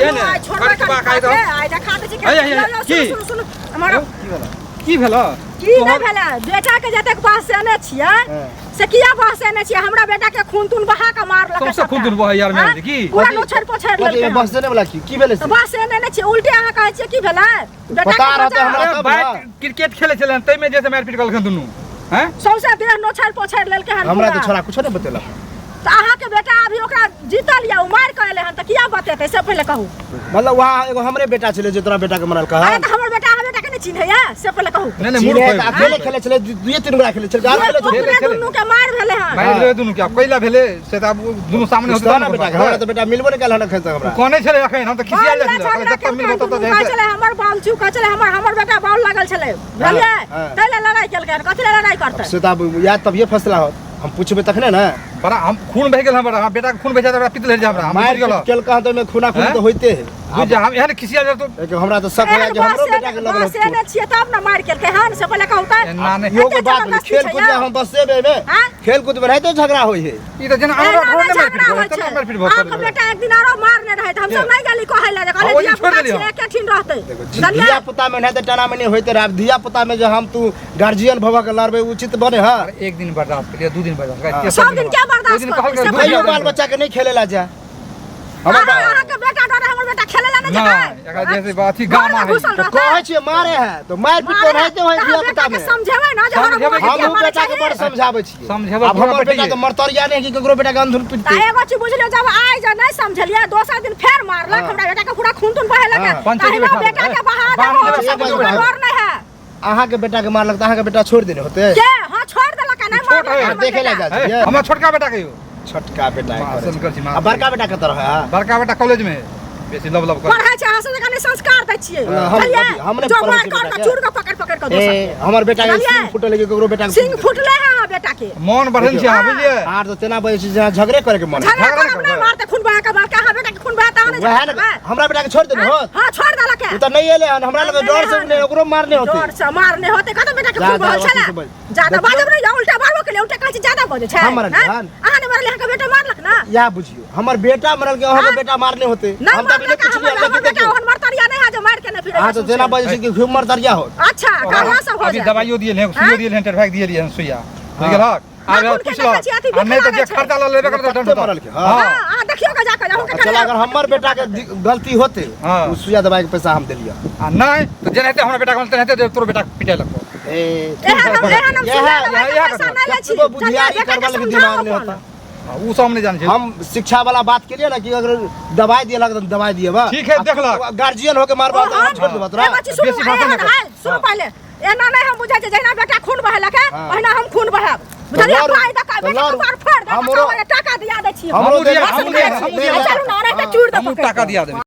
छै ने कटबा खाइ दो आइ देखा दै छी की हमर की भेलो की नै भेला बेटा के जतेक पास से ने छियै से किया पास से ने छियै हमरा बेटा के खून तून बहा के मारलक सबसे खून तून बहा यार मेरे की पूरा नोछड़ पोछड़ लेलकै बस देने वाला की भेलै से बस से ने छियै उल्टे अहाँ कहै छियै की भेलै पता रहते हमरा तब बैट क्रिकेट खेले छलन तै में जैसे मारपीट करलखन दुनू हैं सौसे देह नोछड़ पोछड़ लेलकै हन हमरा तो छोरा कुछ नहीं बतेला तो अहाँ के बेटा अभी ओकरा जीतल या मार के एले हन त किया बतेतै से पहिले कहू मतलब वहां एगो हमरे बेटा छले जे तोरा बेटा के मारल कहा अरे त हमर बेटा बेटा के नहीं चिन्हैया से पहिले कहू नहीं मूर्ख अकेले खेले छले दुए तीन गोरा खेले छले गार खेले छले दुनू के मार भेले हन मार भेले दुनू के कइला भेले से त दुनू सामने होत ना बेटा हमरा तो बेटा मिलबो नहीं कल हन खैत हमरा कोने छले अखन हम त खिसिया जाइ छले जब तक मिलबो त कहै छले हमर बाल चू कहै छले हमर बेटा बाल लागल छले बुझलियै तैले लड़ाई केलकै कथि लड़ाई करतै से तब याद तब ये फैसला होत हम पूछबे तखने ना बड़ा हम खून बह गेल हमरा बेटा के खून बह जात हमरा पित ले जा हमरा हम मर गेल केल कहा तो में खूना खून तो होइते है बुझ हम एहन खिसिया तो हमरा तो शक है जे हमरो बेटा के लगल से ने छियै तब ना मार केलकै हन से पहिले कहू त ना नहीं यो के बात खेल कूद में हम बसे बे खेल कूद में तो झगड़ा होई है ई तो जना हमरा घर में मारपीट भो आपका बेटा एक दिन आरो मारने रहे हम सब नहीं गेली कहै ला कहले दिया पुता के ठिन रहतै दिया पुता में नहीं तो टना में नहीं होइते रह दिया पुता में जो हम तू गार्जियन भवा के लड़बे उचित बने हां एक दिन बर्दाश्त करिए दो दिन बर्दाश्त सब दिन क्या बर्दाश्त कहियो बाल बच्चा के नहीं खेले ला जा हमर के बेटा डरे हमर बेटा खेले ला नहीं जाए एकरा जैसे बात ही गामा है तो कहै छी मारे है तो मार पीट तो रहते होय दिया पुता में समझेबै ना जे हम बेटा के बड़ समझाबै छी समझेबै अब हमर बेटा तो मरतरिया नहीं कि ककरो बेटा के अंधुन पिटते एगो चीज बुझलियो जब आइ जा नहीं समझलिए दोसर दिन फेर मारलक हमरा बेटा के पूरा खून तून बहे लगे बेटा के बहा दे डर नहीं है अहाँ के बेटा के मारलक त अहाँ के बेटा छोड़ देने होते के हां छोड़ देलक नहीं मार देखे लगा हमर छोटका बेटा के छोटका बेटा है अब बड़का बेटा के तरह है बड़का बेटा कॉलेज में बेसी लब लब कर पढ़ाई छै हसन कने संस्कार दै छियै हमने जो मार कर चूर के पकड़ पकड़ के दोसर हमर बेटा के सिंग फुटले के ककरो बेटा के सिंग फुटले है बेटा के मन बढ़ल छै बुझिए आर तो तेना बजे छै झगड़े करे के मन झगड़ा नहीं मारते खून बहा के मार के बेटा के खून बहाता नहीं हमरा बेटा के छोड़ देने हो हां छोड़ देलक उ त नहीं एले हमरा लगे डर से ने ओकरो मारने होते डर से मारने होते कत बेटा के खून बहल छला ज्यादा बाजब नहीं उल्टा मारबो के लिए उल्टा कहै छै ज्यादा बजे छै अहाँ ने मारले के बेटा मारलक ना या बुझियो हमर बेटा मरल के हमर बेटा मारने होते हम त बिना कुछ नहीं बेटा ओहन मरतरिया नहीं है जो मार के न फिरे हां तो तेना बजे छै कि खूब मरतरिया हो अच्छा कहां से हो अभी दवाइयो दिए ले सुइयो दिए ले इंटरफेक्ट दिए लिए सुइया बुझ गेल आब पूछलो नहीं तो जे खर्चा ल लेबे करत डंड मरल के हां देखियो का जाके जाहु के चल अगर हमर बेटा के गलती होते उ सुइया दवाई के पैसा हम देलिया आ नहीं तो जे रहते हमरा बेटा गलती रहते तोर बेटा पिटे लगो ये बुझियारी करवा के दिमाग में होता उ सामने जान छै हम शिक्षा वाला बात के लिए ना कि अगर दवाई दिए लग दवाई दिए बा ठीक है देख ल गार्जियन होके मारबा तो छोड़ देबा तोरा बेसी भाषा नहीं सुन पहले एना नहीं हम बुझाय छै जहिना बेटा खून बहलक है ओहिना हम खून बहाब बुझलिए फायदा का बेटा मार फाड़ दे हमरो टाका दिया दै छी हमरो चलू ना रे चूड़ दे टाका दिया दे